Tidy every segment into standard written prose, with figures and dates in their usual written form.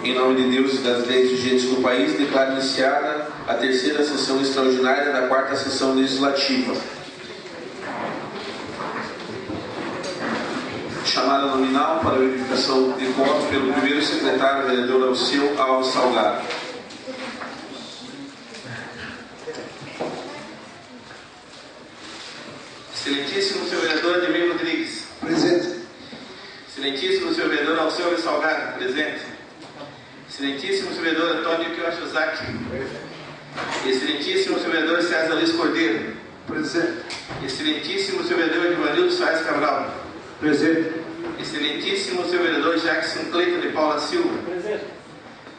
Em nome de Deus e das leis vigentes do país, declaro iniciada a terceira sessão extraordinária da quarta sessão legislativa. Chamada nominal para verificação de voto pelo primeiro secretário, vereador Alceu Alves Salgado. Excelentíssimo senhor vereador Ademir Rodrigues. Presente. Excelentíssimo senhor vereador Alceu Alves Salgado. Presente. Excelentíssimo senhor vereador Antônio Kiyoshizaki. Excelentíssimo senhor vereador César Luiz Cordeiro. Presente. Excelentíssimo senhor vereador Edvanildo Soares Cabral. Presente. Excelentíssimo senhor vereador Jackson Cleiton de Paula Silva. Presente.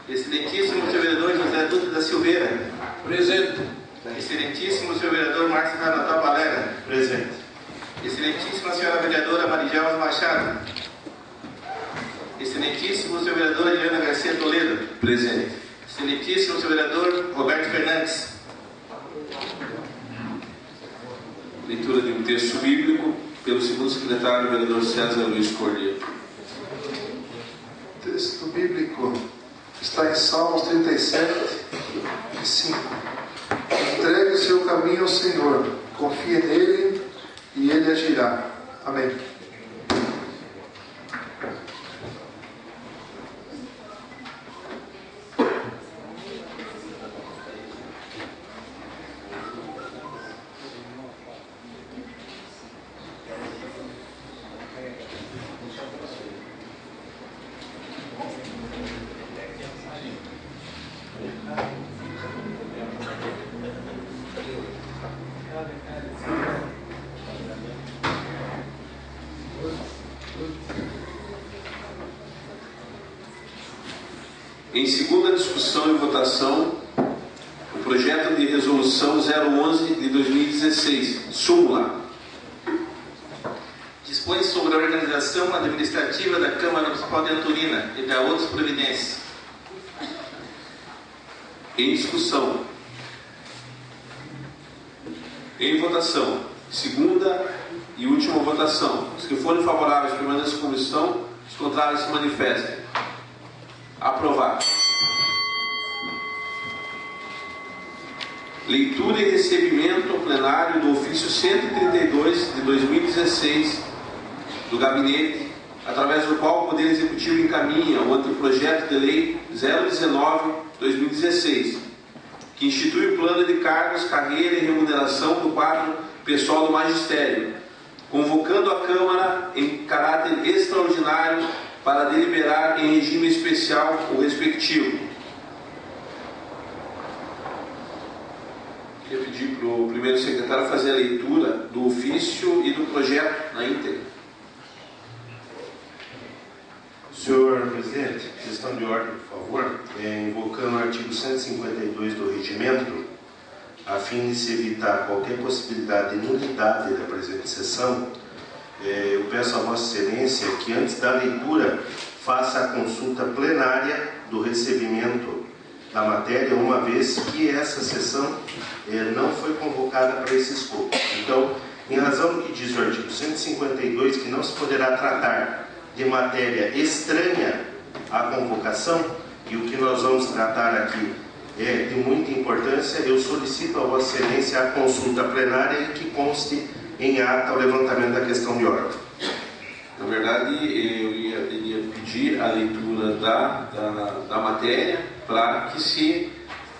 Excelentíssimo senhor vereador José Dutra da Silveira. Presente. Excelentíssimo senhor vereador Márcio Natal Valera. Presente. Excelentíssima senhora vereadora Marijalva Machado. Excelentíssimo senhor vereador Adriana Garcia Toledo. Presente. Excelentíssimo senhor vereador Roberto Fernandes. Leitura de um texto bíblico pelo segundo secretário, vereador César Luiz Cordeiro. O texto bíblico está em Salmos 37, 5. Entregue o seu caminho ao Senhor, confie nele e ele agirá. Amém. Em segunda discussão e votação, o projeto de resolução 011 de 2016, súmula. Dispõe sobre a organização administrativa da Câmara Municipal de Antonina e da outras providências. Em discussão. Em votação. Segunda e última votação. Os que forem favoráveis permaneçam como estão, os contrários se manifestem. Aprovado. Leitura e recebimento ao plenário do ofício 132 de 2016 do gabinete, através do qual o Poder Executivo encaminha o anteprojeto de lei 019/2016, que institui o plano de cargos, carreira e remuneração do quadro pessoal do magistério, convocando a Câmara em caráter extraordinário para deliberar em regime especial o respectivo. Queria pedir para o primeiro secretário fazer a leitura do ofício e do projeto na íntegra. Senhor presidente, questão de ordem, por favor. Invocando o artigo 152 do regimento, a fim de se evitar qualquer possibilidade de nulidade da presente sessão, eu peço a Vossa Excelência que antes da leitura faça a consulta plenária do recebimento da matéria, uma vez que essa sessão não foi convocada para esse escopo. Então, em razão do que diz o artigo 152, que não se poderá tratar de matéria estranha à convocação, e o que nós vamos tratar aqui é de muita importância, eu solicito a Vossa Excelência a consulta plenária e que conste em ata o levantamento da questão de ordem. Na verdade, eu iria pedir a leitura da matéria para que se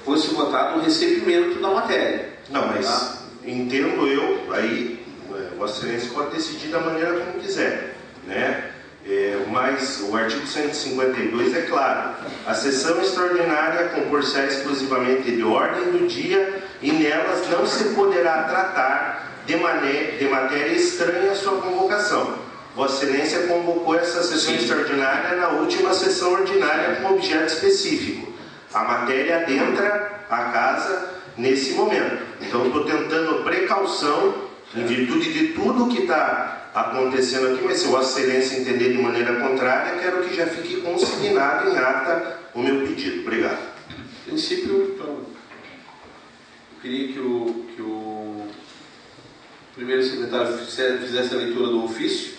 fosse votado o recebimento da matéria. Não, mas entendo eu, aí Vossa Excelência pode decidir da maneira como quiser, né? Mas o artigo 152 é claro: a sessão extraordinária compor-se-á exclusivamente de ordem do dia e nelas não se poderá tratar de matéria estranha à sua convocação. Vossa Excelência convocou essa sessão extraordinária na última sessão ordinária com objeto específico. A matéria adentra a casa nesse momento. Então, estou tentando precaução, em virtude de tudo que está acontecendo aqui, mas se Vossa Excelência entender de maneira contrária, quero que já fique consignado em ata o meu pedido. Obrigado. Em princípio, então, eu queria que o primeiro secretário fizesse a leitura do ofício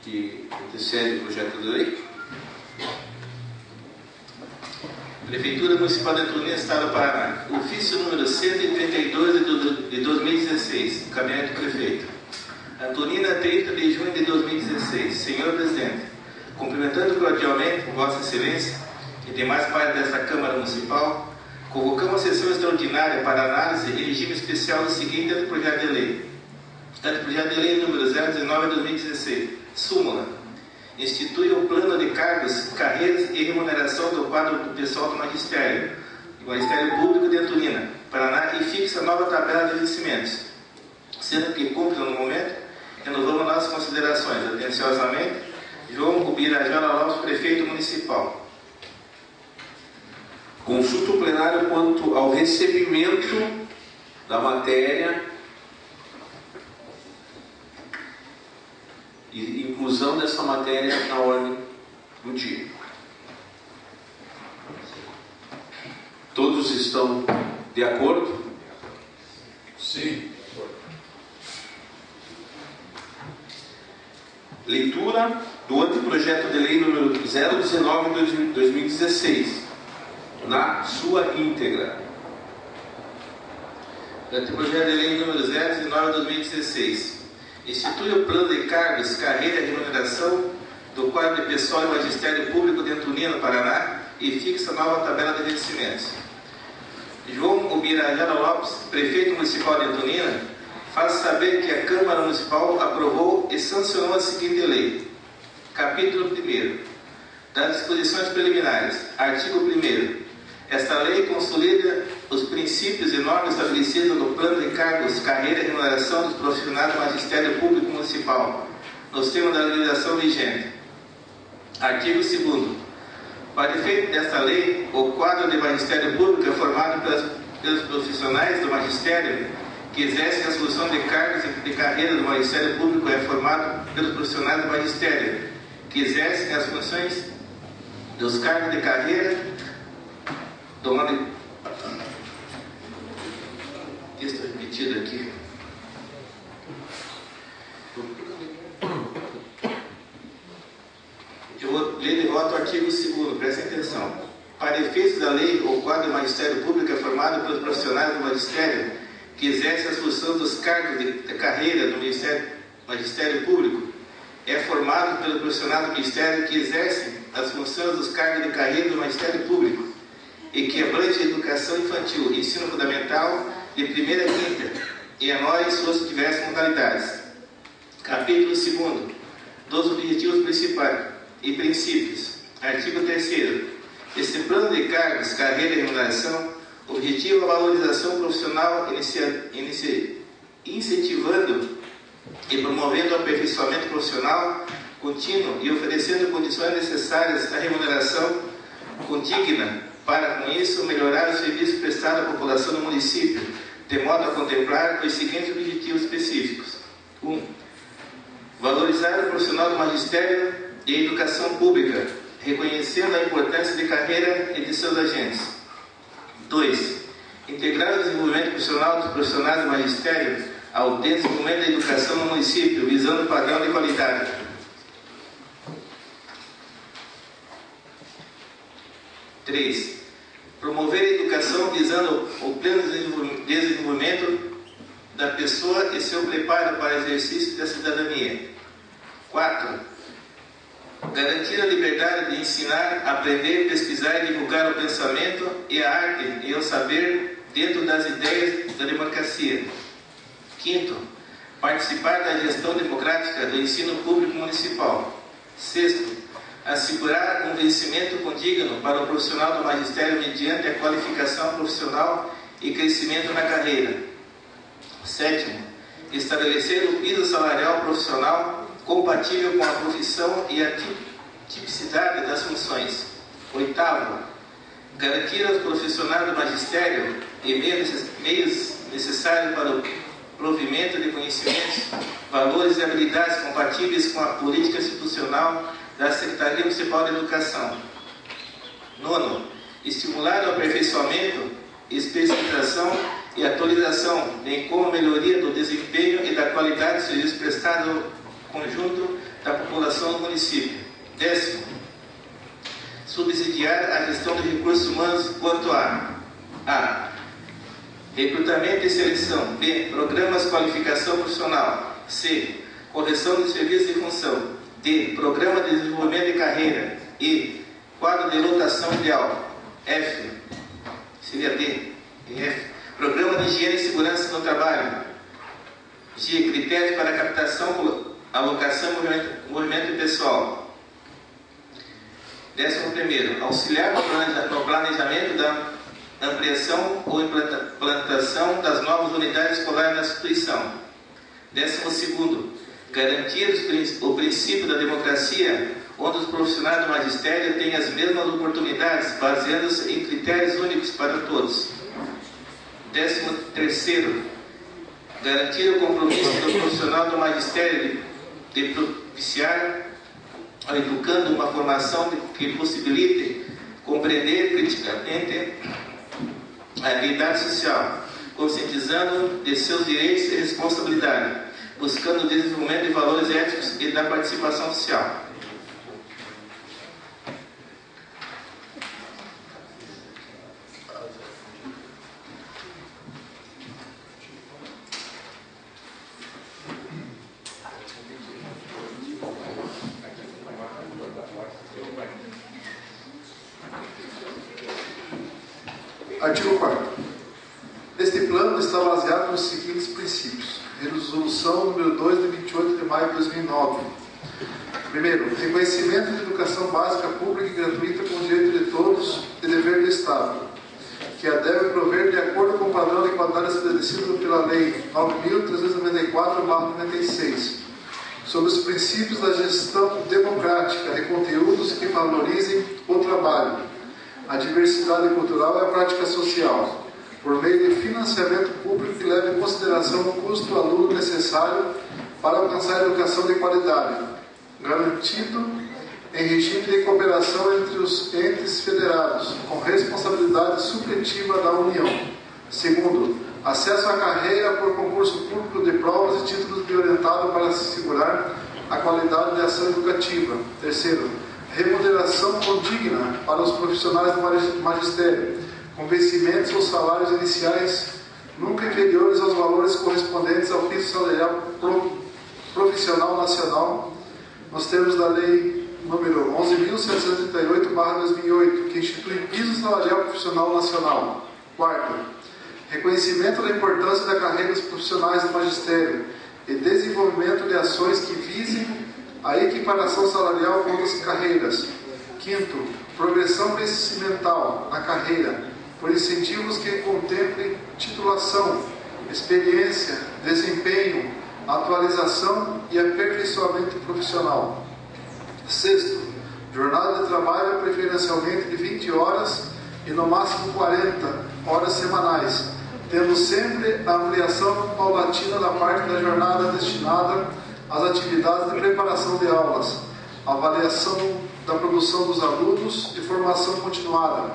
que antecede o projeto de lei. Prefeitura Municipal de Antonina, Estado do Paraná. Ofício número 132 de 2016. Gabinete do Prefeito. Antonina, 30 de junho de 2016. Senhor Presidente, cumprimentando cordialmente Vossa Excelência e demais parte desta Câmara Municipal, convocamos a sessão extraordinária para análise e regime especial do seguinte anteprojeto de lei. Anteprojeto de lei número 019/2016. Súmula. Institui o plano de cargos, carreiras e remuneração do quadro do pessoal do Magistério Público de Antonina, Paraná, e fixa nova tabela de vencimentos, sendo que cumpre no momento, renovamos nossas considerações. Atenciosamente, João Ubirajara Lopes, Prefeito Municipal. Consulta o plenário quanto ao recebimento da matéria e inclusão dessa matéria na ordem do dia. Todos estão de acordo? Sim. Leitura do anteprojeto de lei número 019/2016, na sua íntegra. Anteprojeto de lei número 019/2016. Institui o plano de cargos, carreira e remuneração do quadro de pessoal e magistério público de Antonina, Paraná, e fixa nova tabela de vencimentos. João Ubirajara Lopes, Prefeito Municipal de Antonina, faz saber que a Câmara Municipal aprovou e sancionou a seguinte lei. Capítulo 1º. Das disposições preliminares. Artigo 1º. Esta lei consolida os princípios e normas estabelecidos no plano de cargos, carreira e remuneração dos profissionais do Magistério Público Municipal, nos termos da legislação vigente. Artigo 2º. Para efeito desta lei, o quadro de Magistério Público é formado pelos profissionais do Magistério que exercem a solução de cargos de carreira do Magistério Público, é formado pelos profissionais do Magistério que exercem as funções dos cargos de carreira do texto repetido aqui. Eu vou ler de volta o artigo 2º, prestem atenção. Para efeitos da lei, o quadro do Magistério Público é formado pelos profissionais do Magistério que exercem as funções dos cargos de carreira do Magistério Público. É formado pelos profissionais do Ministério que exercem as funções dos cargos de carreira do Magistério Público e que abrange a educação infantil, ensino fundamental de primeira a quinta e anual em suas diversas modalidades. Capítulo 2º. Dos objetivos principais e princípios. Artigo 3º. Este plano de cargos, carreira e remuneração objetiva a valorização profissional, incentivando e promovendo o aperfeiçoamento profissional contínuo e oferecendo condições necessárias à remuneração condigna para, com isso, melhorar o serviço prestado à população do município, de modo a contemplar os seguintes objetivos específicos. 1. Valorizar o profissional do magistério e educação pública, reconhecendo a importância de carreira e de seus agentes. 2. Integrar o desenvolvimento profissional dos profissionais do magistério ao desenvolvimento da educação no município, visando o padrão de qualidade. 3. Promover a educação visando o pleno desenvolvimento da pessoa e seu preparo para o exercício da cidadania. 4. Garantir a liberdade de ensinar, aprender, pesquisar e divulgar o pensamento e a arte e o saber dentro das ideias da democracia. 5. Participar da gestão democrática do ensino público municipal. 6. Assegurar um vencimento condigno para o profissional do magistério mediante a qualificação profissional e crescimento na carreira. 7. Estabelecer o piso salarial profissional compatível com a profissão e a tipicidade das funções. 8. Garantir aos profissionais do magistério e meios necessários para o provimento de conhecimentos, valores e habilidades compatíveis com a política institucional da Secretaria Municipal de Educação. 9. Estimular o aperfeiçoamento, especialização e atualização, bem como a melhoria do desempenho e da qualidade do serviço prestado ao conjunto da população do município. 10. subsidiar a gestão de recursos humanos quanto a recrutamento e seleção, B, programas de qualificação profissional, C, correção de serviço de função, D, programa de desenvolvimento de carreira, E, quadro de lotação ideal, F, seria D, e F, programa de higiene e segurança no trabalho, G, critérios para captação, alocação e movimento pessoal. 11º, auxiliar no planejamento da ampliação ou implantação das novas unidades escolares na instituição. 12º, garantir o princípio da democracia, onde os profissionais do magistério têm as mesmas oportunidades, baseando-se em critérios únicos para todos. 13º, garantir o compromisso do profissional do magistério de propiciar, educando uma formação que possibilite compreender criticamente a realidade social, conscientizando de seus direitos e responsabilidade, buscando o desenvolvimento de valores éticos e da participação social. Artigo 4º. Este plano está baseado nos seguintes princípios. Resolução número 2, de 28 de maio de 2009. Primeiro, reconhecimento de educação básica pública e gratuita como direito de todos e dever do Estado, que a deve prover de acordo com o padrão de qualidade estabelecido pela Lei 9.394/96, sobre os princípios da gestão democrática de conteúdos que valorizem o trabalho, a diversidade cultural e a prática social, por meio de financiamento público que leve em consideração o custo aluno necessário para alcançar a educação de qualidade, garantido em regime de cooperação entre os entes federados, com responsabilidade supletiva da União. Segundo, acesso à carreira por concurso público de provas e títulos de orientado para assegurar a qualidade de ação educativa. Terceiro, remuneração condigna para os profissionais do magistério, com vencimentos ou salários iniciais nunca inferiores aos valores correspondentes ao piso salarial profissional nacional, nos termos da Lei número 11.738/2008, que institui piso salarial profissional nacional. Quarto, reconhecimento da importância da carreira dos profissionais do magistério e desenvolvimento de ações que visem a equiparação salarial com outras carreiras. Quinto, progressão crescimental na carreira, por incentivos que contemplem titulação, experiência, desempenho, atualização e aperfeiçoamento profissional. Sexto, jornada de trabalho preferencialmente de 20 horas e no máximo 40 horas semanais, tendo sempre a ampliação paulatina da parte da jornada destinada às atividades de preparação de aulas, avaliação da produção dos alunos e formação continuada,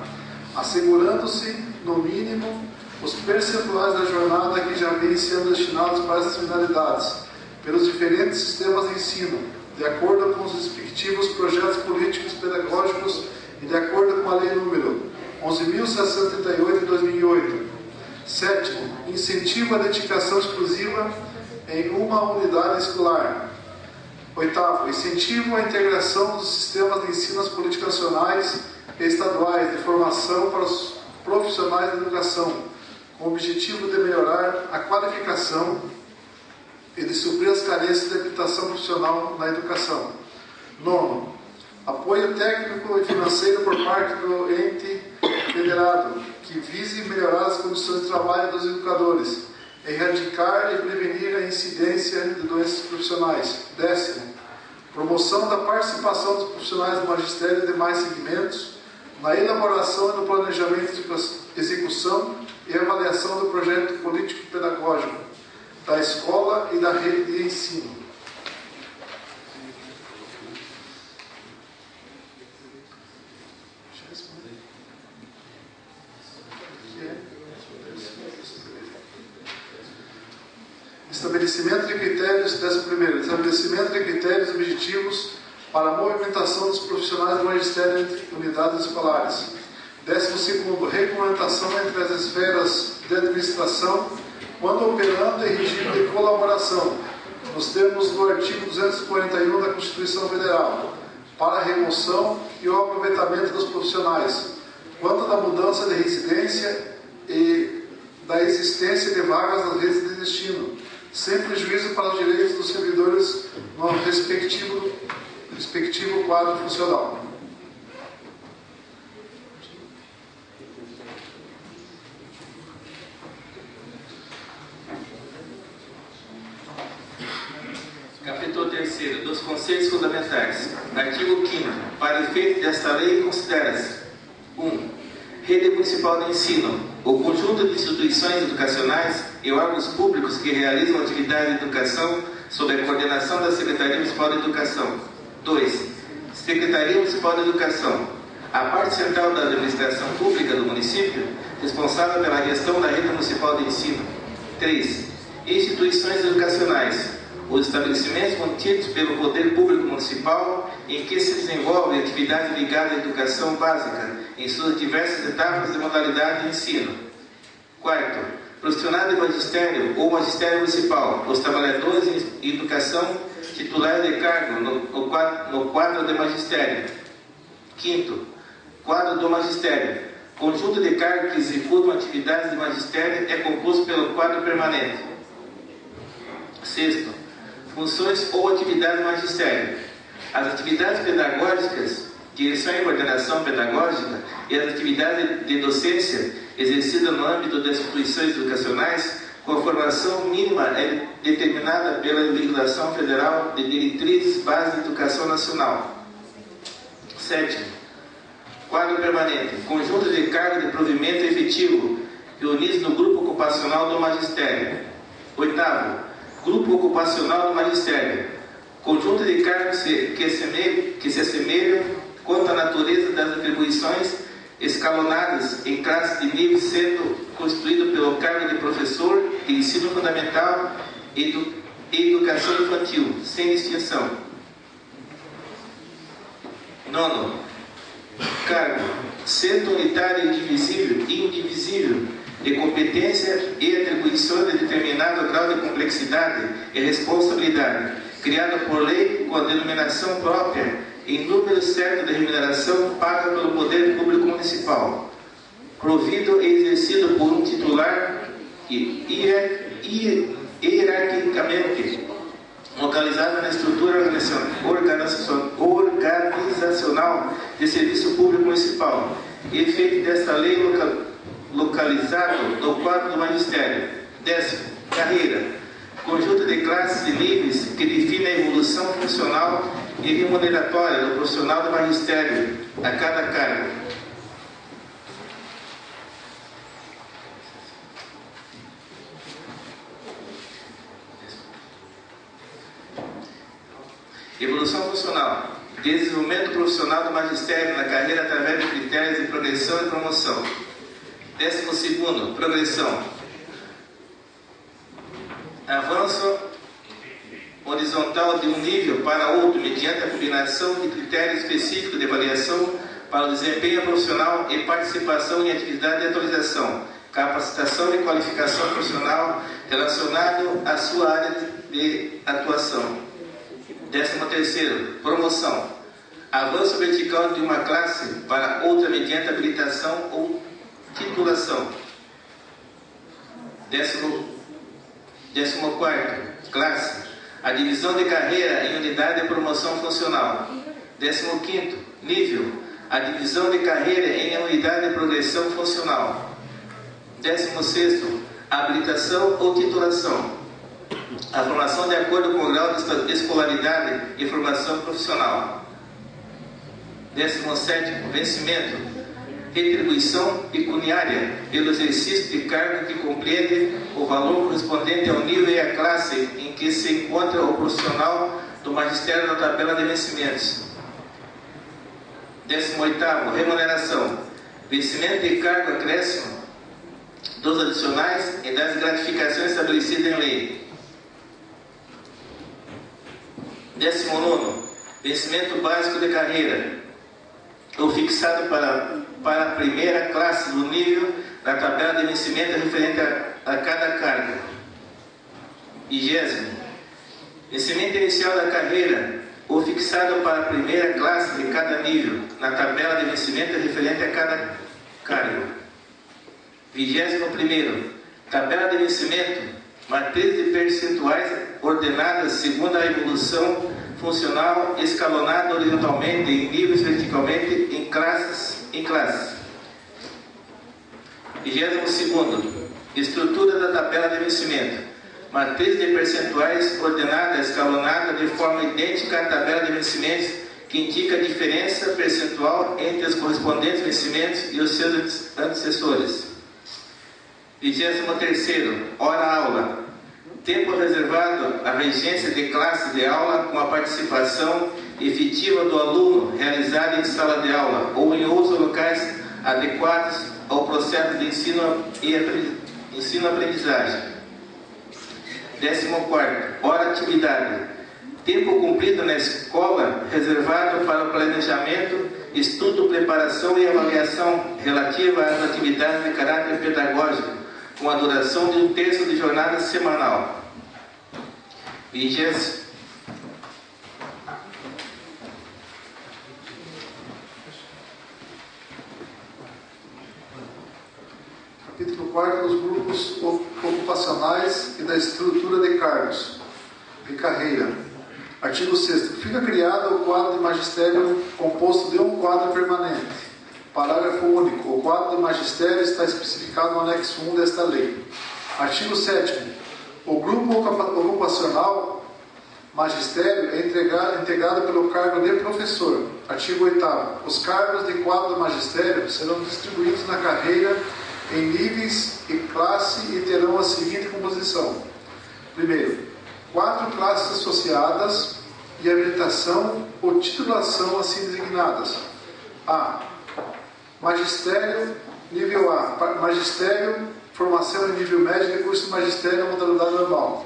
assegurando-se, no mínimo, os percentuais da jornada que já vêm sendo destinados para essas finalidades, pelos diferentes sistemas de ensino, de acordo com os respectivos projetos políticos pedagógicos e de acordo com a Lei número 11.638 de 2008. Sétimo, incentivo à dedicação exclusiva em uma unidade escolar. Oitavo, incentivo à integração dos sistemas de ensino às políticas nacionais e estaduais de formação para os profissionais da educação, com o objetivo de melhorar a qualificação e de suprir as carências de habilitação profissional na educação. Nono, apoio técnico e financeiro por parte do ente federado, que vise melhorar as condições de trabalho dos educadores, erradicar e prevenir a incidência de doenças profissionais. Décimo, promoção da participação dos profissionais do magistério e demais segmentos na elaboração e no planejamento de execução e avaliação do projeto político-pedagógico da escola e da rede de ensino. Estabelecimento de critérios, estabelecimento de critérios objetivos para a movimentação dos profissionais do magistério entre unidades escolares. 12º, regulamentação entre as esferas de administração, quando operando em regime de colaboração, nos termos do artigo 241 da Constituição Federal, para a remoção e o aproveitamento dos profissionais, quanto da mudança de residência e da existência de vagas nas redes de destino, sem prejuízo para os direitos dos servidores no respectivo quadro funcional. Capítulo 3º, dos conceitos fundamentais. Artigo 5º. Para efeito desta lei, considera-se: 1. Rede municipal de ensino, o conjunto de instituições educacionais e órgãos públicos que realizam atividade de educação sob a coordenação da Secretaria Municipal de Educação. 2. Secretaria Municipal de Educação, a parte central da administração pública do município, responsável pela gestão da rede municipal de ensino. 3. Instituições educacionais, os estabelecimentos mantidos pelo Poder Público Municipal em que se desenvolve atividade ligada à educação básica em suas diversas etapas de modalidade de ensino. 4. Profissional de magistério ou magistério municipal, os trabalhadores em educação titulares de cargo no quadro de magistério. 5º, quadro do magistério. Conjunto de cargos que executam atividades de magistério é composto pelo quadro permanente. 6º, funções ou atividades do magistério. As atividades pedagógicas, direção e coordenação pedagógica e as atividades de docência exercidas no âmbito das instituições educacionais, com a formação mínima é determinada pela legislação federal de diretrizes base de educação nacional. 7º, quadro permanente. Conjunto de cargos de provimento efetivo reunidos no grupo ocupacional do magistério. 8º, grupo ocupacional do magistério, conjunto de cargos que se assemelham quanto à natureza das atribuições escalonadas em classes de nível, sendo constituído pelo cargo de professor de ensino fundamental e educação infantil, sem distinção. 9º, cargo, centro unitário indivisível de competência e atribuição de determinado grau de complexidade e responsabilidade, criada por lei com a denominação própria em número certo de remuneração paga pelo Poder Público Municipal, provido e exercido por um titular hierarquicamente localizado na estrutura organizacional de serviço público municipal, e efeito desta lei localizado no quadro do magistério. 10º, carreira, conjunto de classes e níveis que define a evolução funcional e remuneratória do profissional do magistério a cada cargo. Evolução funcional, desenvolvimento profissional do magistério na carreira através de critérios de progressão e promoção. 12º, progressão. Avanço horizontal de um nível para outro mediante a combinação de critérios específicos de avaliação para o desempenho profissional e participação em atividade de atualização, capacitação e qualificação profissional relacionado à sua área de atuação. 13º, promoção. Avanço vertical de uma classe para outra mediante habilitação ou titulação. 14º, classe. A divisão de carreira em unidade de promoção funcional. 15º, nível. A divisão de carreira em unidade de progressão funcional. 16º, habilitação ou titulação. A formação de acordo com o grau de escolaridade e formação profissional. 17º, vencimento. Retribuição pecuniária pelo exercício de cargo que compreende o valor correspondente ao nível e à classe em que se encontra o profissional do magistério na tabela de vencimentos. 18º, remuneração. Vencimento de cargo acréscimo dos adicionais e das gratificações estabelecidas em lei. 19º, vencimento básico de carreira, ou fixado para a primeira classe do nível da tabela de vencimento referente a cada cargo. 20º, vencimento inicial da carreira, ou fixado para a primeira classe de cada nível na tabela de vencimento referente a cada cargo. 21º, tabela de vencimento, matriz de percentuais ordenadas segundo a evolução funcional, escalonada horizontalmente, em níveis verticalmente, em classes. 22º, estrutura da tabela de vencimento, matriz de percentuais ordenada, escalonada de forma idêntica à tabela de vencimentos, que indica a diferença percentual entre os correspondentes vencimentos e os seus antecessores. 23º, hora-aula, tempo reservado à regência de classe de aula com a participação efetiva do aluno realizada em sala de aula ou em outros locais adequados ao processo de ensino-aprendizagem. 14º, hora-atividade, tempo cumprido na escola reservado para o planejamento, estudo, preparação e avaliação relativa às atividades de caráter pedagógico, com a duração de 1/3 de jornada semanal. 20º. Capítulo 4 dos grupos ocupacionais e da estrutura de cargos e carreira. Artigo 6º. Fica criado o quadro de magistério composto de um quadro permanente. Parágrafo único. O quadro de magistério está especificado no anexo 1 desta lei. Artigo 7º. O grupo ocupacional magistério é integrado pelo cargo de professor. Artigo 8º. Os cargos de quadro de magistério serão distribuídos na carreira em níveis e classe e terão a seguinte composição. Primeiro, 4 classes associadas e habilitação ou titulação assim designadas. A. Magistério, nível A. Magistério, formação em nível médio de curso de magistério, modalidade normal.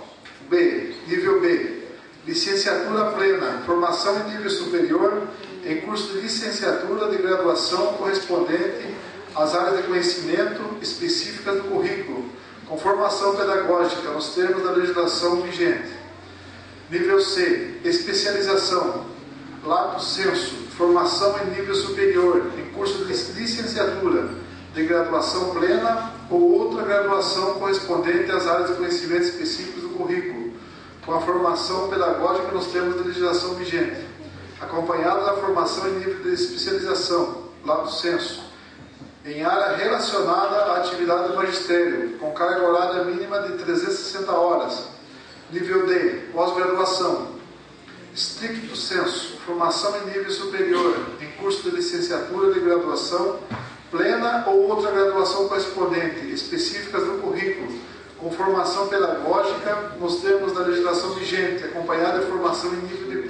B. Nível B. Licenciatura plena, formação em nível superior, em curso de licenciatura de graduação correspondente às áreas de conhecimento específicas do currículo, com formação pedagógica nos termos da legislação vigente. Nível C. Especialização, lato sensu, formação em nível superior, em curso de licenciatura de graduação plena ou outra graduação correspondente às áreas de conhecimento específicos do currículo, com a formação pedagógica nos termos da legislação vigente, acompanhada da formação em nível de especialização, lato sensu, em área relacionada à atividade do magistério, com carga horária mínima de 360 horas. Nível D, pós-graduação, stricto sensu, formação em nível superior, em curso de licenciatura de graduação plena ou outra graduação correspondente, específicas do currículo, com formação pedagógica nos termos da legislação vigente, acompanhada de formação em nível de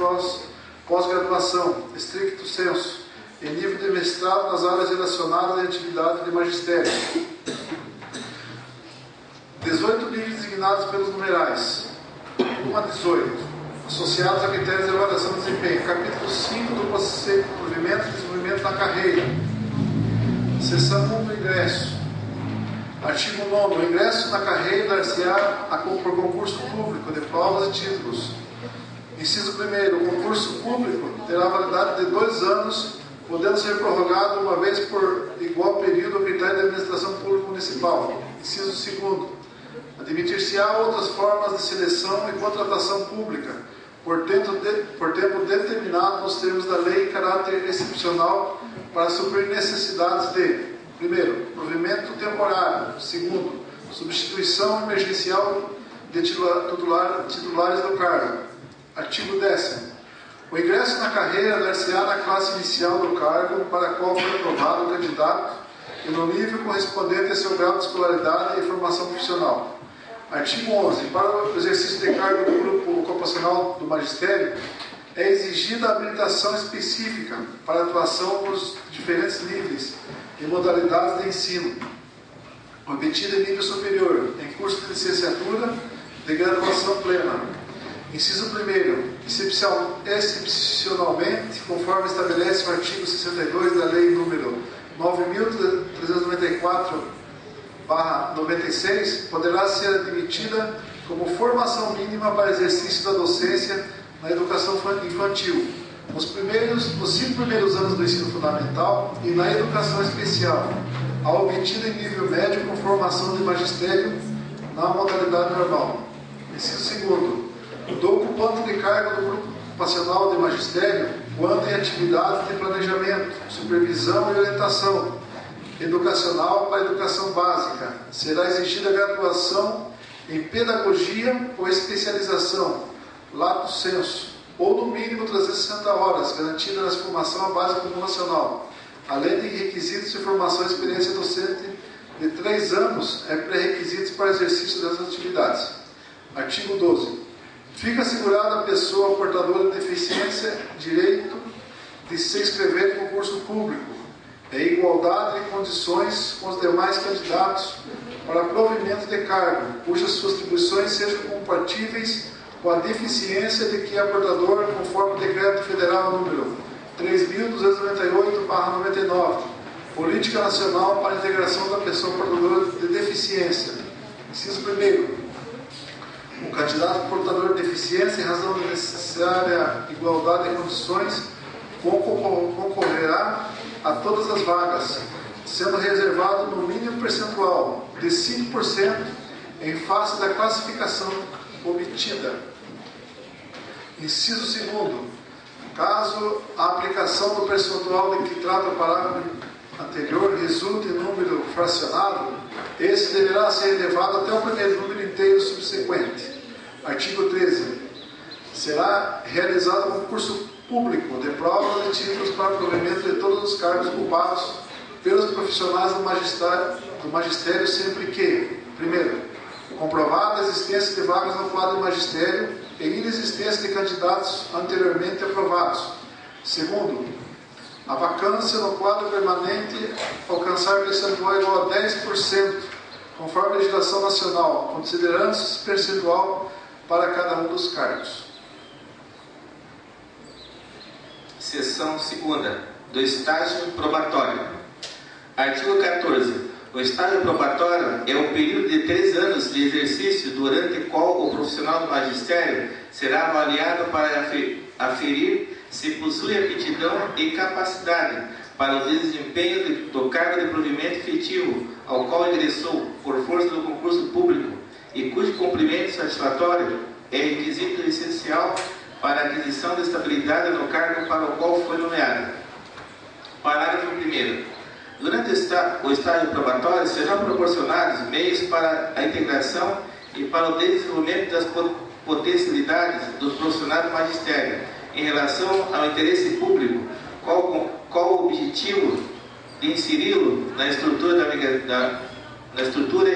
pós-graduação, stricto sensu, em nível de mestrado nas áreas relacionadas à atividade de magistério. 18 níveis designados pelos numerais. 1 a 18. Associados a critérios de avaliação de desempenho. Capítulo 5 do Procedimento de Provimento e Desenvolvimento na Carreira. Seção 1 do ingresso. Artigo 9. O ingresso na carreira dar-se-á por concurso público de provas e títulos. Inciso 1. O concurso público terá validade de 2 anos, podendo ser prorrogado uma vez por igual período ao critério da administração pública municipal. Inciso 2. Admitir-se-á outras formas de seleção e contratação pública, por tempo determinado nos termos da lei em caráter excepcional, para suprir necessidades de: 1. Provimento temporário. 2. Substituição emergencial de titulares do cargo. Artigo 10º. O ingresso na carreira dar-se-á na classe inicial do cargo para a qual foi aprovado o candidato e no nível correspondente a seu grau de escolaridade e formação profissional. Artigo 11. Para o exercício de cargo do grupo ocupacional do magistério, é exigida a habilitação específica para atuação nos diferentes níveis e modalidades de ensino, obtida em nível superior, em curso de licenciatura de graduação plena, Inciso 1º, excepcionalmente, conforme estabelece o artigo 62 da Lei nº 9.394/96, poderá ser admitida como formação mínima para exercício da docência na educação infantil, nos 5 primeiros anos do ensino fundamental e na educação especial, a obtida em nível médio com formação de magistério na modalidade normal. Inciso 2º, do ocupante de cargo do grupo ocupacional de magistério, quando em atividade de planejamento, supervisão e orientação educacional para a educação básica, será exigida graduação em pedagogia ou especialização, lato sensu, ou no mínimo 360 horas, garantida na formação à base comunicacional, além de requisitos de formação e experiência docente de 3 anos, pré-requisitos para exercício dessas atividades. Artigo 12. Fica assegurada à pessoa portadora de deficiência direito de se inscrever em concurso público, em igualdade de condições com os demais candidatos para provimento de cargo, cujas suas atribuições sejam compatíveis com a deficiência de que é portador, conforme o Decreto Federal número 3.298/99, Política Nacional para a Integração da Pessoa Portadora de Deficiência. Inciso 1º. O candidato portador de deficiência, em razão da necessária igualdade de condições, concorrerá a todas as vagas, sendo reservado no mínimo percentual de 5% em face da classificação obtida. Inciso 2º. Caso a aplicação do percentual de que trata o parágrafo anterior resulte em número fracionado, esse deverá ser elevado até o primeiro número inteiro subsequente. Artigo 13. Será realizado concurso público de prova de títulos para provimento de todos os cargos ocupados pelos profissionais do magistério, sempre que, primeiro, comprovada a existência de vagas no quadro de magistério e inexistência de candidatos anteriormente aprovados. Segundo, a vacância no quadro permanente alcançar percentual igual a 10%, conforme a legislação nacional, considerando-se percentual para cada um dos cargos. Seção 2ª, do estágio probatório. Artigo 14. O estágio probatório é o período de 3 anos de exercício durante o qual o profissional do magistério será avaliado para aferir se possui aptidão e capacidade para o desempenho do cargo de provimento efetivo ao qual ingressou por força do concurso público e cujo cumprimento satisfatório é requisito essencial para a aquisição de estabilidade no cargo para o qual foi nomeado. Parágrafo 1º. Durante o estágio probatório serão proporcionados meios para a integração e para o desenvolvimento das potencialidades dos profissionais do magistério em relação ao interesse público, qual o objetivo de inseri-lo na estrutura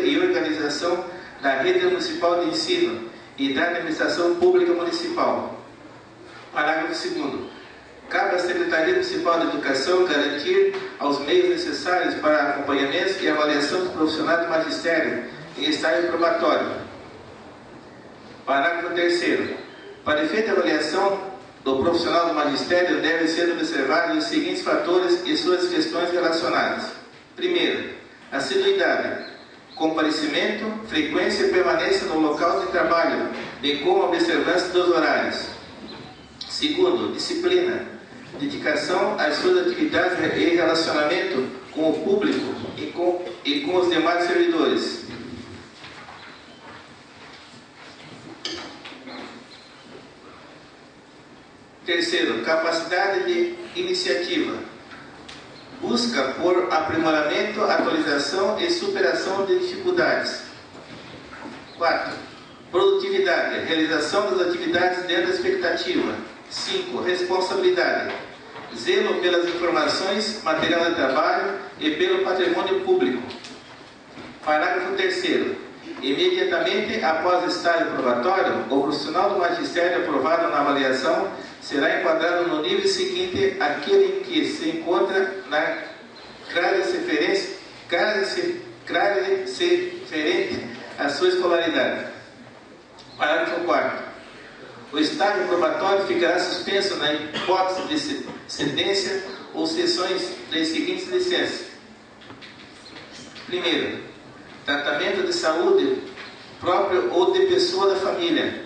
e organização da rede municipal de ensino e da administração pública municipal. Parágrafo 2º. Cabe à Secretaria Municipal de Educação garantir aos meios necessários para acompanhamento e avaliação dos profissionais do magistério em estágio probatório. Parágrafo 3º. Para efeito de avaliação do profissional do magistério, devem ser observados os seguintes fatores e suas questões relacionadas. Primeiro, assiduidade, comparecimento, frequência e permanência no local de trabalho, bem como a observância dos horários. Segundo, disciplina, dedicação às suas atividades e relacionamento com o público e com os demais servidores. Terceiro, capacidade de iniciativa, busca por aprimoramento, atualização e superação de dificuldades. 4. Produtividade, realização das atividades dentro da expectativa. 5. Responsabilidade, zelo pelas informações, material de trabalho e pelo patrimônio público. Parágrafo 3º. Imediatamente após o estágio probatório, o profissional do magistério aprovado na avaliação será enquadrado no nível seguinte àquele em que se encontra na grade referente à sua escolaridade. Parágrafo 4º. O estágio probatório ficará suspenso na hipótese de cedência ou cessões das seguintes licenças. Primeiro, tratamento de saúde próprio ou de pessoa da família.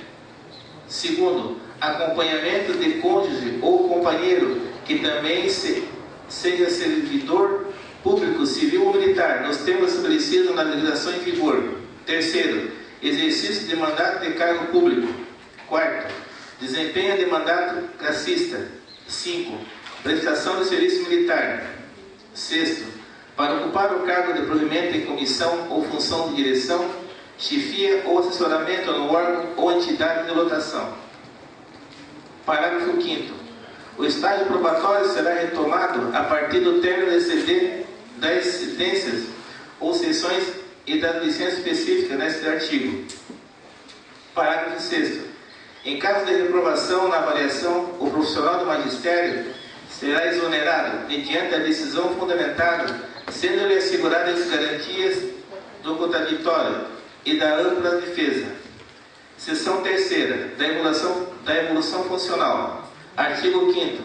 Segundo, acompanhamento de cônjuge ou companheiro que também seja servidor público, civil ou militar, nos termos estabelecidos na legislação em vigor. Terceiro, exercício de mandato de cargo público. Quarto, desempenho de mandato classista. 5. Prestação de serviço militar. Sexto, para ocupar o cargo de provimento em comissão ou função de direção, chefia ou assessoramento no órgão ou entidade de lotação. Parágrafo 5º. O estágio probatório será retomado a partir do término das cedências ou cessões e das licenças específicas neste artigo. Parágrafo 6º. Em caso de reprovação na avaliação, o profissional do magistério será exonerado mediante a decisão fundamentada, sendo-lhe asseguradas as garantias do contraditório e da ampla defesa. Seção 3ª, da evolução funcional. Artigo 5º.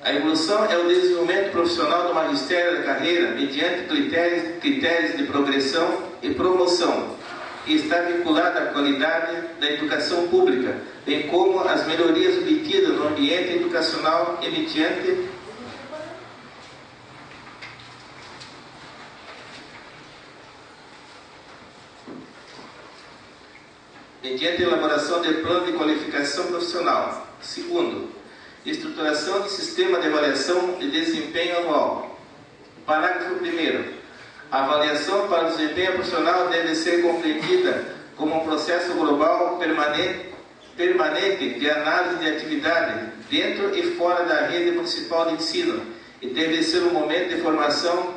A evolução é o desenvolvimento profissional do magistério da carreira mediante critérios de progressão e promoção, e está vinculada à qualidade da educação pública, bem como as melhorias obtidas no ambiente educacional e mediante elaboração de plano de qualificação profissional. Segundo, estruturação de sistema de avaliação de desempenho anual. Parágrafo 1º. A avaliação para o desempenho profissional deve ser compreendida como um processo global permanente de análise de atividade dentro e fora da rede municipal de ensino, e deve ser um momento de formação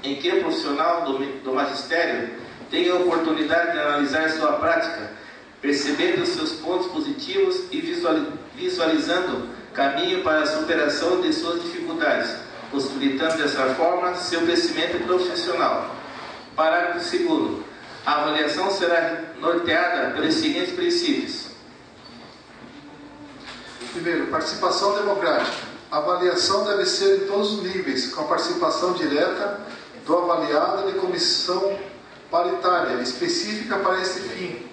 em que o profissional do magistério tenha a oportunidade de analisar sua prática, percebendo seus pontos positivos e visualizando caminho para a superação de suas dificuldades, possibilitando dessa forma seu crescimento profissional. Parágrafo 2º. A avaliação será norteada pelos seguintes princípios. Primeiro, participação democrática. A avaliação deve ser em todos os níveis, com a participação direta do avaliado e de comissão paritária específica para esse fim,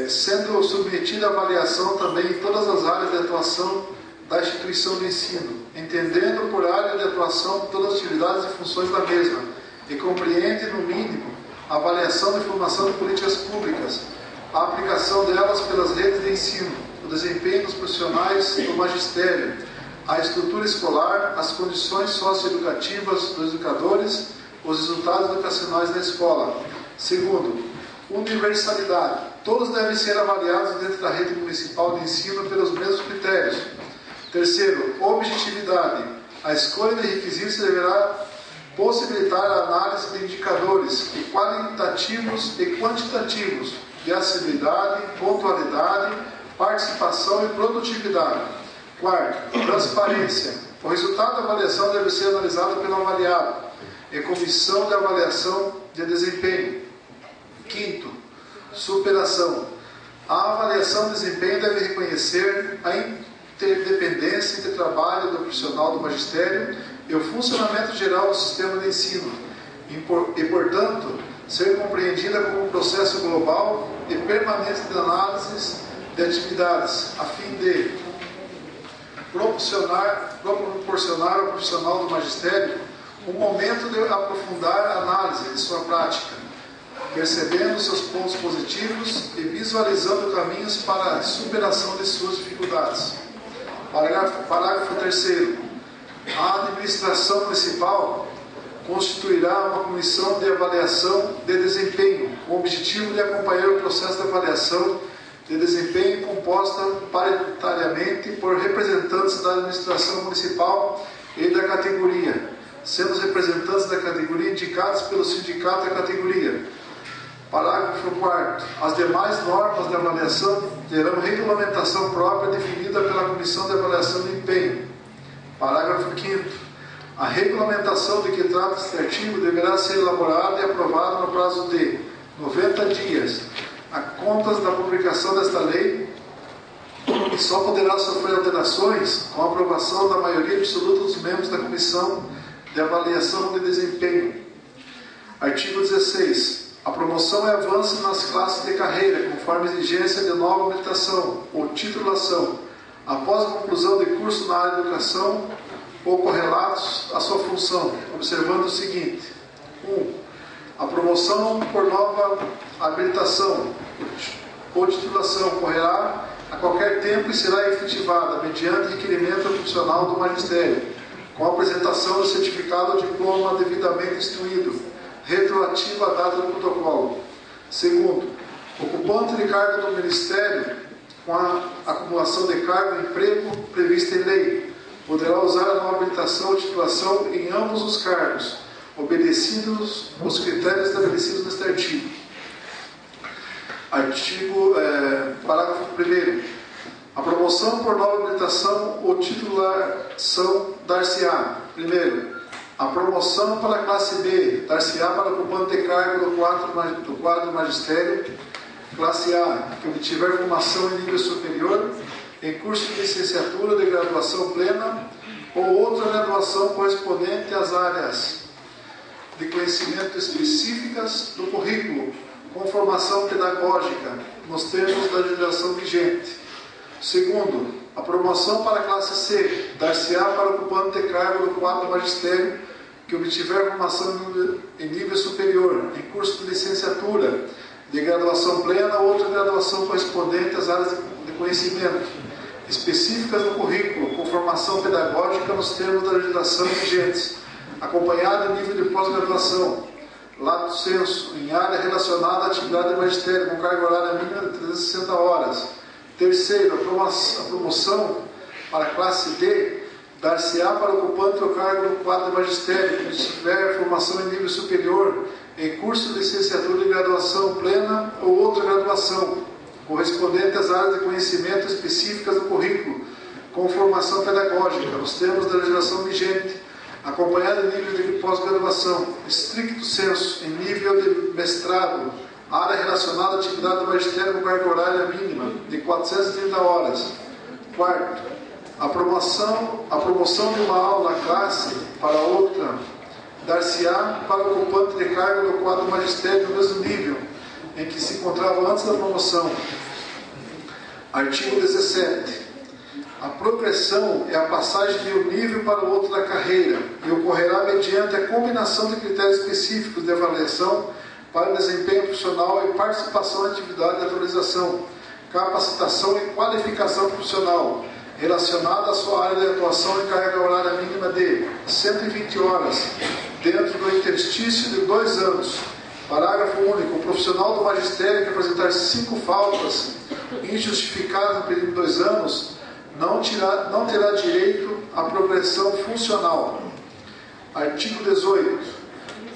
sendo submetida a avaliação também em todas as áreas de atuação da instituição de ensino, entendendo por área de atuação todas as atividades e funções da mesma, e compreende, no mínimo, a avaliação e formação de políticas públicas, a aplicação delas pelas redes de ensino, o desempenho dos profissionais do magistério, a estrutura escolar, as condições socioeducativas dos educadores, os resultados educacionais da escola. Segundo, universalidade. Todos devem ser avaliados dentro da rede municipal de ensino pelos mesmos critérios. Terceiro, objetividade. A escolha de requisitos deverá possibilitar a análise de indicadores qualitativos e quantitativos de acessibilidade, pontualidade, participação e produtividade. Quarto, transparência. O resultado da avaliação deve ser analisado pelo avaliado e comissão de avaliação de desempenho. Quinto, superação. A avaliação de desempenho deve reconhecer a interdependência entre o trabalho do profissional do magistério e o funcionamento geral do sistema de ensino e, portanto, ser compreendida como um processo global e permanente de análise de atividades, a fim de proporcionar ao profissional do magistério um momento de aprofundar a análise de sua prática, percebendo seus pontos positivos e visualizando caminhos para a superação de suas dificuldades. Parágrafo 3º. A administração municipal constituirá uma comissão de avaliação de desempenho, com o objetivo de acompanhar o processo de avaliação de desempenho composta paritariamente por representantes da administração municipal e da categoria, sendo os representantes da categoria indicados pelo sindicato da categoria. Parágrafo 4º. As demais normas de avaliação terão regulamentação própria definida pela Comissão de Avaliação de Empenho. Parágrafo 5º. A regulamentação de que trata este artigo deverá ser elaborada e aprovada no prazo de 90 dias, a contas da publicação desta lei, só poderá sofrer alterações com a aprovação da maioria absoluta dos membros da Comissão de Avaliação de Desempenho. Artigo 16. A promoção é avanço nas classes de carreira, conforme exigência de nova habilitação ou titulação, após a conclusão de curso na área de educação ou correlatos à sua função, observando o seguinte: 1. A promoção por nova habilitação ou titulação ocorrerá a qualquer tempo e será efetivada mediante requerimento profissional do magistério, com a apresentação do certificado ou diploma devidamente instruído, retroativo à data do protocolo. Segundo, ocupante de cargo do Ministério, com a acumulação de cargo e emprego prevista em lei, poderá usar a nova habilitação ou titulação em ambos os cargos, obedecidos os critérios estabelecidos neste artigo. Parágrafo 1º. A promoção por nova habilitação ou titulação dar-se-á. Primeiro, a promoção para a classe B dar-se-á para ocupante de cargo do quadro magistério, classe A, que obtiver formação em nível superior, em curso de licenciatura de graduação plena ou outra graduação correspondente às áreas de conhecimento específicas do currículo, com formação pedagógica, nos termos da legislação vigente. Segundo, a promoção para a classe C dar-se-á para ocupante de cargo do quadro magistério que obtiver formação em nível superior, em curso de licenciatura, de graduação plena ou outra graduação correspondente às áreas de conhecimento específicas do currículo, com formação pedagógica nos termos da legislação vigentes, acompanhado em nível de pós-graduação, lato sensu, em área relacionada à atividade de magistério, com carga horária mínima de 360 horas. Terceiro, a promoção para a classe D dar-se-á para ocupante do cargo do quadro de magistério, que tiver formação em nível superior, em curso de licenciatura de graduação plena ou outra graduação, correspondente às áreas de conhecimento específicas do currículo, com formação pedagógica, nos termos da legislação vigente, acompanhado em nível de pós-graduação, estricto sensu, em nível de mestrado, área relacionada à atividade do magistério com carga horária mínima de 430 horas. Quarto, a promoção de uma aula classe para outra dar-se-á para o ocupante de cargo do quadro magistério no mesmo nível em que se encontrava antes da promoção. Artigo 17. A progressão é a passagem de um nível para o outro da carreira e ocorrerá mediante a combinação de critérios específicos de avaliação para o desempenho profissional e participação na atividade de atualização, capacitação e qualificação profissional, relacionada à sua área de atuação e carga horária mínima de 120 horas, dentro do interstício de 2 anos. Parágrafo único. O profissional do magistério que apresentar 5 faltas injustificadas no período de 2 anos não terá direito à progressão funcional. Artigo 18.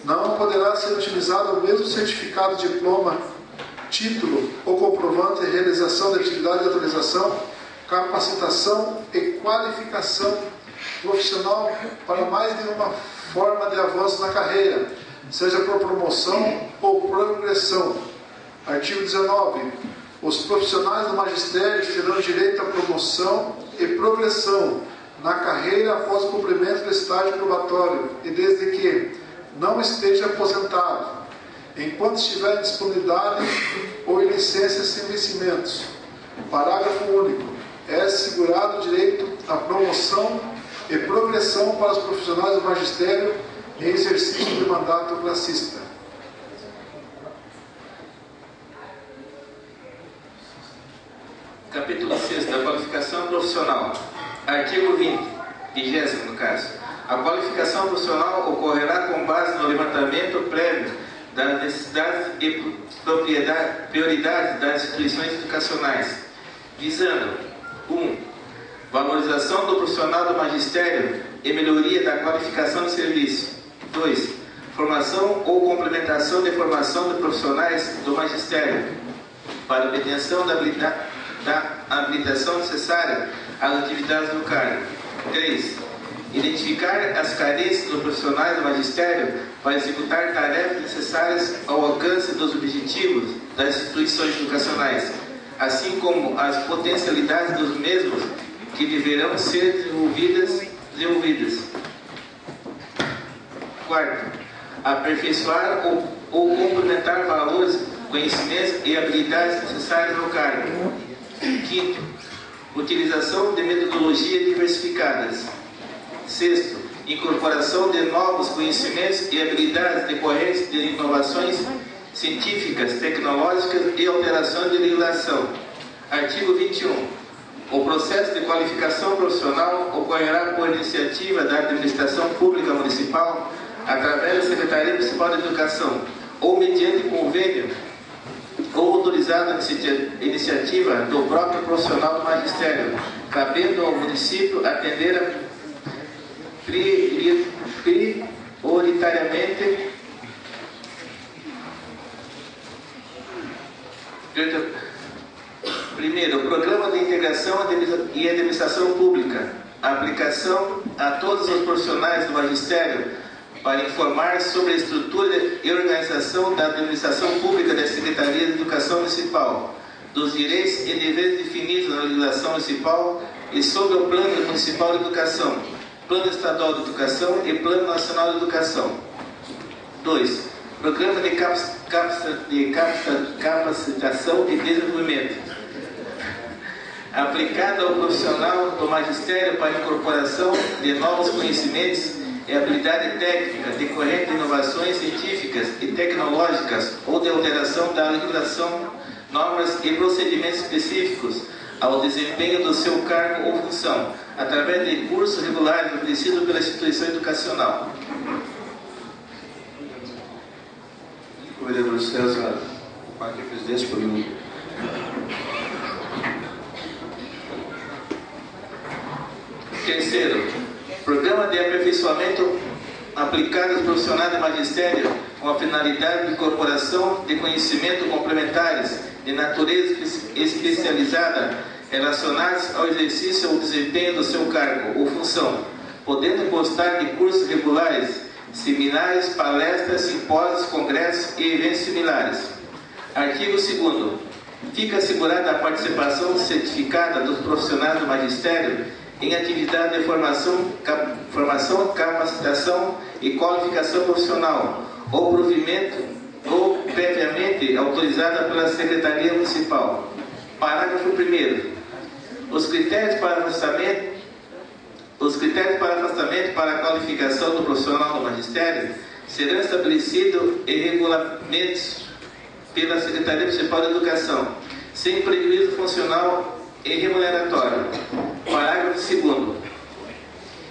Não poderá ser utilizado o mesmo certificado, diploma, título ou comprovante de realização da atividade de atualização, capacitação e qualificação profissional para mais de uma forma de avanço na carreira, seja por promoção ou progressão. Artigo 19. Os profissionais do magistério terão direito à promoção e progressão na carreira após o cumprimento do estágio probatório e desde que não esteja aposentado, enquanto estiver em disponibilidade ou em licença sem vencimentos. Parágrafo único. É assegurado o direito à promoção e progressão para os profissionais do magistério em exercício de mandato classista. Capítulo 6 da qualificação profissional. Artigo 20 no caso. A qualificação profissional ocorrerá com base no levantamento prévio das necessidades e prioridades das instituições educacionais, visando 1. Valorização do profissional do magistério e melhoria da qualificação de serviço. 2. Formação ou complementação de formação de profissionais do magistério para obtenção da habilitação necessária às atividades do cargo. 3. Identificar as carências dos profissionais do magistério para executar tarefas necessárias ao alcance dos objetivos das instituições educacionais, assim como as potencialidades dos mesmos que deverão ser desenvolvidas. Quarto, aperfeiçoar ou complementar valores, conhecimentos e habilidades necessárias ao cargo. Quinto, utilização de metodologias diversificadas. Sexto, incorporação de novos conhecimentos e habilidades decorrentes de inovações científicas, tecnológicas e alteração de legislação. Artigo 21. O processo de qualificação profissional ocorrerá por iniciativa da Administração Pública Municipal através da Secretaria Municipal de Educação ou mediante convênio ou autorizada iniciativa do próprio profissional do magistério, cabendo ao município atender prioritariamente primeiro, o Programa de Integração e Administração Pública, aplicação a todos os profissionais do magistério para informar sobre a estrutura e organização da administração pública da Secretaria de Educação Municipal, dos direitos e deveres definidos na legislação municipal e sobre o Plano Municipal de Educação, Plano Estadual de Educação e Plano Nacional de Educação. 2. Programa de capacitação e desenvolvimento, aplicado ao profissional do magistério para incorporação de novos conhecimentos e habilidade técnica decorrente de inovações científicas e tecnológicas ou de alteração da legislação, normas e procedimentos específicos ao desempenho do seu cargo ou função, através de cursos regulares oferecidos pela instituição educacional. O vereador César, parte da presidência, por mim. Terceiro, programa de aperfeiçoamento aplicado aos profissionais do magistério com a finalidade de incorporação de conhecimentos complementares de natureza especializada relacionados ao exercício ou desempenho do seu cargo ou função, podendo constar de cursos regulares, seminários, palestras, simpósios, congressos e eventos similares. Artigo 2º. Fica assegurada a participação certificada dos profissionais do magistério em atividade de formação, capacitação e qualificação profissional ou provimento ou previamente autorizada pela Secretaria Municipal. Parágrafo 1º. Os critérios para afastamento para a qualificação do profissional do magistério serão estabelecidos em regulamentos pela Secretaria Municipal de Educação, sem prejuízo funcional e remuneratório. Parágrafo 2º.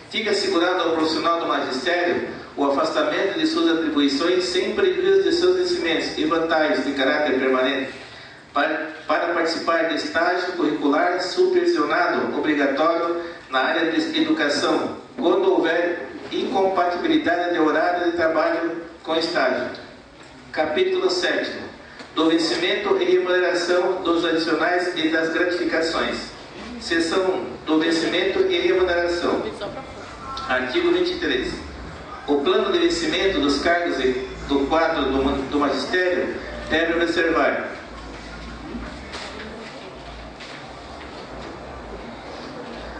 Fica assegurado ao profissional do magistério o afastamento de suas atribuições sem prejuízo de seus vencimentos e vantagens de caráter permanente para participar de estágio curricular supervisionado obrigatório na área de educação, quando houver incompatibilidade de horário de trabalho com estágio. Capítulo 7º. Do vencimento e remuneração dos adicionais e das gratificações. Seção 1. Do vencimento e remuneração. Artigo 23. O plano de vencimento dos cargos do quadro do magistério deve observar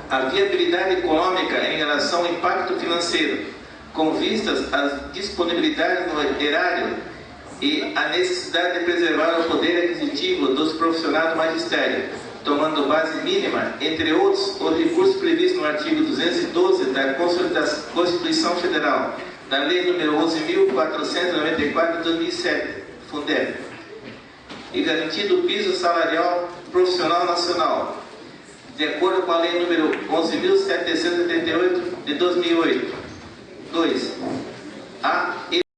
a viabilidade econômica em relação ao impacto financeiro, com vistas às disponibilidades no erário e a necessidade de preservar o poder aquisitivo dos profissionais do magistério, tomando base mínima, entre outros, os recursos previstos no artigo 212 da Constituição Federal, da Lei nº 11.494 de 2007, Fundeb, e garantido o piso salarial profissional nacional, de acordo com a Lei nº 11.778 de 2008. 2.